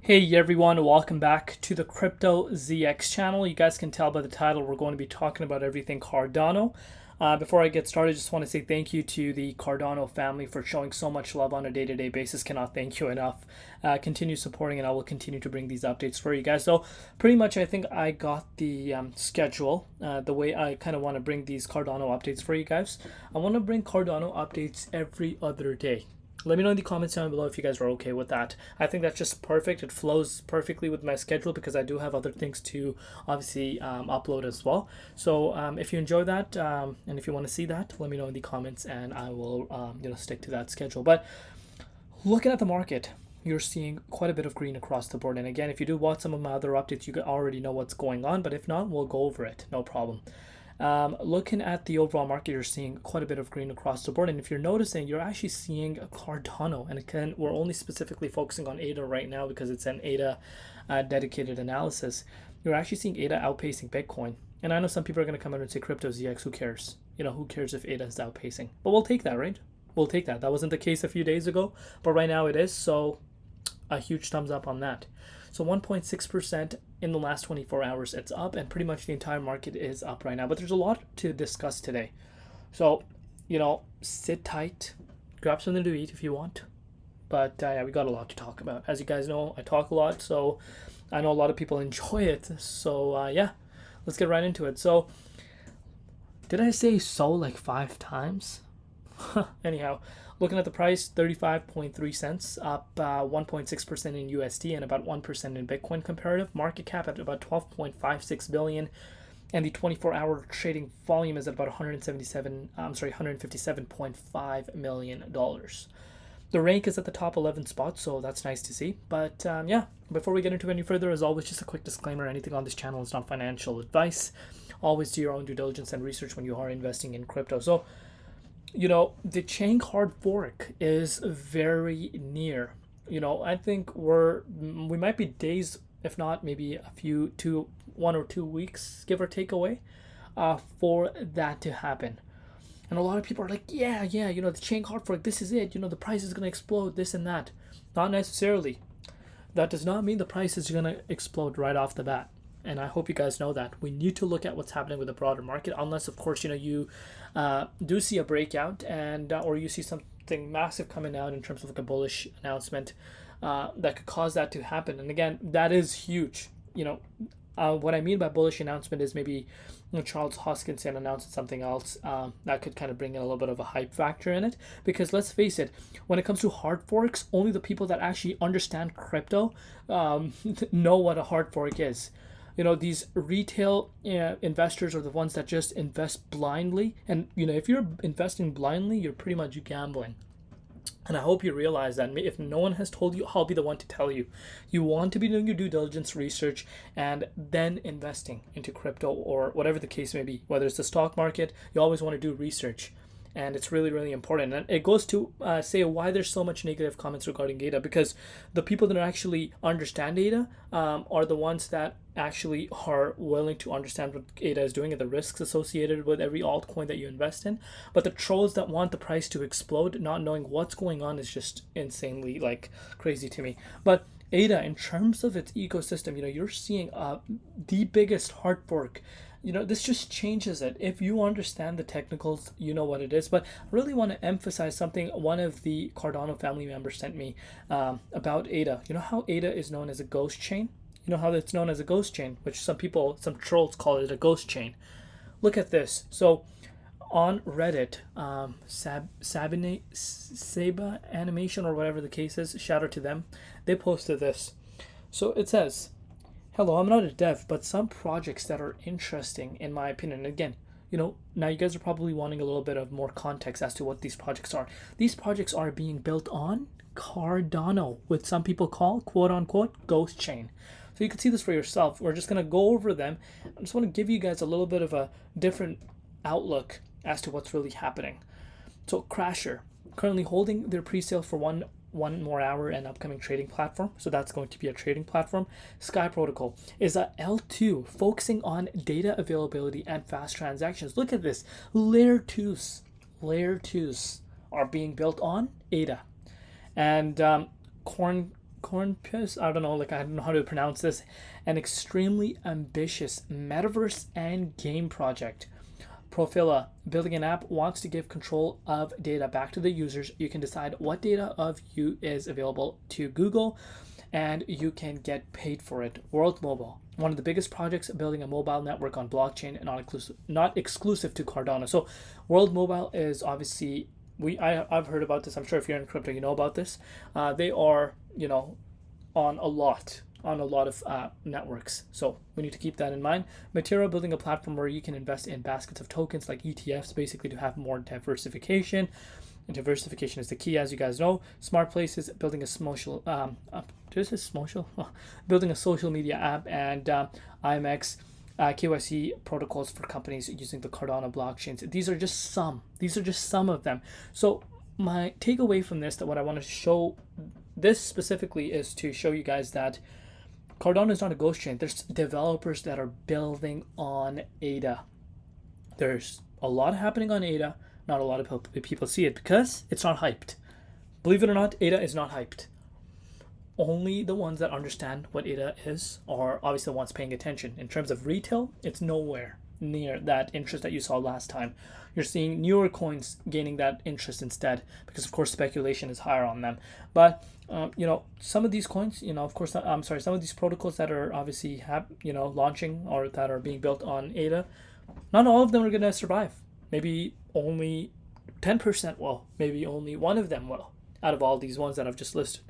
Hey everyone, welcome back to the Crypto ZX channel. You guys can tell by the title we're going to be talking about everything Cardano. Before I get started, just want to say thank you to the Cardano family for showing so much love on a day-to-day basis. Cannot thank you enough. Continue supporting and I will continue to bring these updates for you guys. So pretty much I think I got the schedule, the way I kind of want to bring these Cardano updates for you guys. I want to bring Cardano updates every other day. Let me know in the comments down below if you guys are okay with that. I think that's just perfect. It flows perfectly with my schedule because I do have other things to obviously upload as well. So if you enjoy that and if you want to see that, let me know in the comments and I will stick to that schedule. But looking at the market, you're seeing quite a bit of green across the board. And again, if you do watch some of my other updates, you already know what's going on. But if not, we'll go over it. No problem. Looking at the overall market, you're seeing quite a bit of green across the board. And if you're noticing, you're actually seeing a Cardano. And again, we're only specifically focusing on ADA right now because it's an ADA dedicated analysis. You're actually seeing ADA outpacing Bitcoin. And I know some people are going to come out and say, Crypto ZX, who cares? Who cares if ADA is outpacing? But we'll take that, right? We'll take that. That wasn't the case a few days ago, but right now it is. So a huge thumbs up on that. So 1.6% in the last 24 hours, it's up, and pretty much the entire market is up right now. But there's a lot to discuss today. So, sit tight, grab something to eat if you want. But yeah, we got a lot to talk about. As you guys know, I talk a lot, so I know a lot of people enjoy it. So yeah, let's get right into it. So, did I say so like 5 times? Anyhow, looking at the price, 35.3 cents, up 1.6% in USD and about 1% in Bitcoin comparative. Market cap at about 12.56 billion, and the 24-hour trading volume is at about 157.5 million dollars. The rank is at the top 11 spots, so that's nice to see. But yeah, before we get into any further, as always, just a quick disclaimer: anything on this channel is not financial advice. Always do your own due diligence and research when you are investing in crypto. So, the chain hard fork is very near. I think we might be days, if not maybe 1 or 2 weeks, give or take away, for that to happen. And a lot of people are like, yeah, the chain hard fork, this is it. The price is going to explode, this and that. Not necessarily. That does not mean the price is going to explode right off the bat. And I hope you guys know that. We need to look at what's happening with the broader market, unless, of course, you do see a breakout or you see something massive coming out in terms of like a bullish announcement that could cause that to happen. And again, that is huge. What I mean by bullish announcement is maybe Charles Hoskinson announced something else that could kind of bring in a little bit of a hype factor in it. Because let's face it, when it comes to hard forks, only the people that actually understand crypto know what a hard fork is. These retail investors are the ones that just invest blindly. And, if you're investing blindly, you're pretty much gambling. And I hope you realize that if no one has told you, I'll be the one to tell you. You want to be doing your due diligence research and then investing into crypto or whatever the case may be. Whether it's the stock market, you always want to do research. And it's really, really important. And it goes to say why there's so much negative comments regarding ADA, because the people that actually understand ADA are the ones that actually are willing to understand what ADA is doing and the risks associated with every altcoin that you invest in. But the trolls that want the price to explode, not knowing what's going on, is just insanely crazy to me. But ADA, in terms of its ecosystem, you're seeing the biggest hard fork. This just changes it. If you understand the technicals, you know what it is. But I really want to emphasize something one of the Cardano family members sent me about ADA. You know how ADA is known as a ghost chain? You know how it's known as a ghost chain, which some trolls call it a ghost chain. Look at this. So on Reddit, Saba Animation or whatever the case is, shout out to them, they posted this. So it says, hello, I'm not a dev, but some projects that are interesting in my opinion. Again, now you guys are probably wanting a little bit of more context as to what these projects are. These projects are being built on Cardano, which some people call, quote unquote, ghost chain. So you can see this for yourself. We're just going to go over them. I just want to give you guys a little bit of a different outlook as to what's really happening. So Crasher, currently holding their pre-sale for one more hour and upcoming trading platform. So that's going to be a trading platform. Sky Protocol is a L2 focusing on data availability and fast transactions. Look at this. Layer 2s are being built on ADA. And Cornpus, I don't know, like I don't know how to pronounce this, an extremely ambitious metaverse and game project. Profila, building an app, wants to give control of data back to the users. You can decide what data of you is available to Google, and you can get paid for it. World Mobile, one of the biggest projects building a mobile network on blockchain and not exclusive to Cardano. So World Mobile is obviously, I've heard about this. I'm sure if you're in crypto, you know about this. They are, on a lot of networks. So we need to keep that in mind. Material, building a platform where you can invest in baskets of tokens like ETFs, basically to have more diversification. And diversification is the key, as you guys know. Smart Places, building a social, building a social media app, and IMX, KYC protocols for companies using the Cardano blockchains. These are just some of them. So my takeaway from this, that what I want to show this specifically, is to show you guys that Cardano is not a ghost chain. There's developers that are building on ADA. There's a lot happening on ADA. Not a lot of people see it because it's not hyped. Believe it or not, ADA is not hyped. Only the ones that understand what ADA is are obviously the ones paying attention. In terms of retail, it's nowhere near that interest that you saw last time. You're seeing newer coins gaining that interest instead, because of course speculation is higher on them. But some of these coins, some of these protocols that are obviously launching or that are being built on ADA, not all of them are going to survive. Maybe only 10% will. Maybe only one of them will, out of all these ones that I've just listed.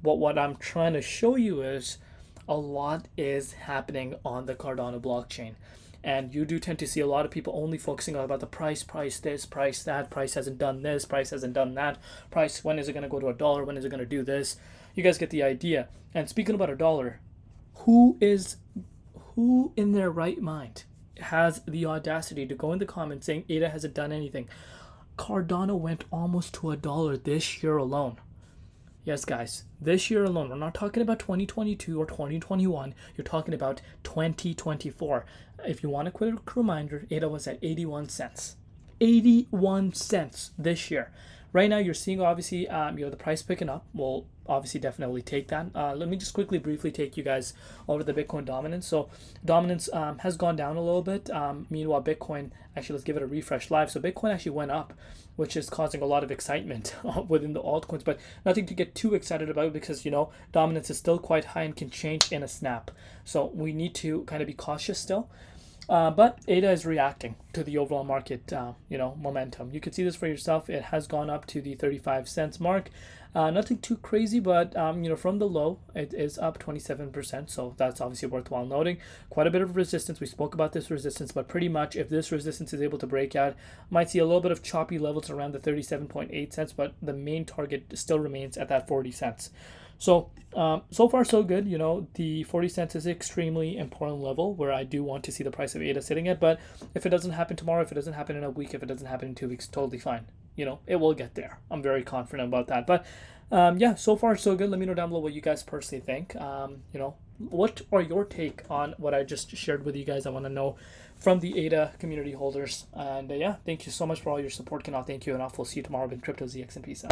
But what I'm trying to show you is a lot is happening on the Cardano blockchain. And you do tend to see a lot of people only focusing on about the price this, price that, price hasn't done this, price hasn't done that, price, when is it going to go to $1, when is it going to do this? You guys get the idea. And speaking about $1, who in their right mind has the audacity to go in the comments saying ADA hasn't done anything? Cardano went almost to $1 this year alone. Yes, guys, this year alone. We're not talking about 2022 or 2021. You're talking about 2024. If you want a quick reminder, ADA was at 81 cents. 81 cents this year. Right now, you're seeing obviously the price picking up. We'll obviously definitely take that. Let me just briefly take you guys over the Bitcoin dominance. So dominance has gone down a little bit. Meanwhile, Bitcoin, actually, let's give it a refresh live. So Bitcoin actually went up, which is causing a lot of excitement within the altcoins, but nothing to get too excited about, because dominance is still quite high and can change in a snap. So we need to kind of be cautious still. But ADA is reacting to the overall market, momentum. You can see this for yourself. It has gone up to the 35 cents mark. Nothing too crazy, but from the low, it is up 27%. So that's obviously worthwhile noting. Quite a bit of resistance. We spoke about this resistance, but pretty much if this resistance is able to break out, might see a little bit of choppy levels around the 37.8 cents, but the main target still remains at that 40 cents. So, so far so good. The 40 cents is an extremely important level where I do want to see the price of ADA sitting at. But if it doesn't happen tomorrow, if it doesn't happen in a week, if it doesn't happen in 2 weeks, totally fine. It will get there. I'm very confident about that. But so far so good. Let me know down below what you guys personally think. What are your take on what I just shared with you guys? I want to know from the ADA community holders. And thank you so much for all your support. Cannot thank you enough. We'll see you tomorrow with Crypto ZX, and peace out.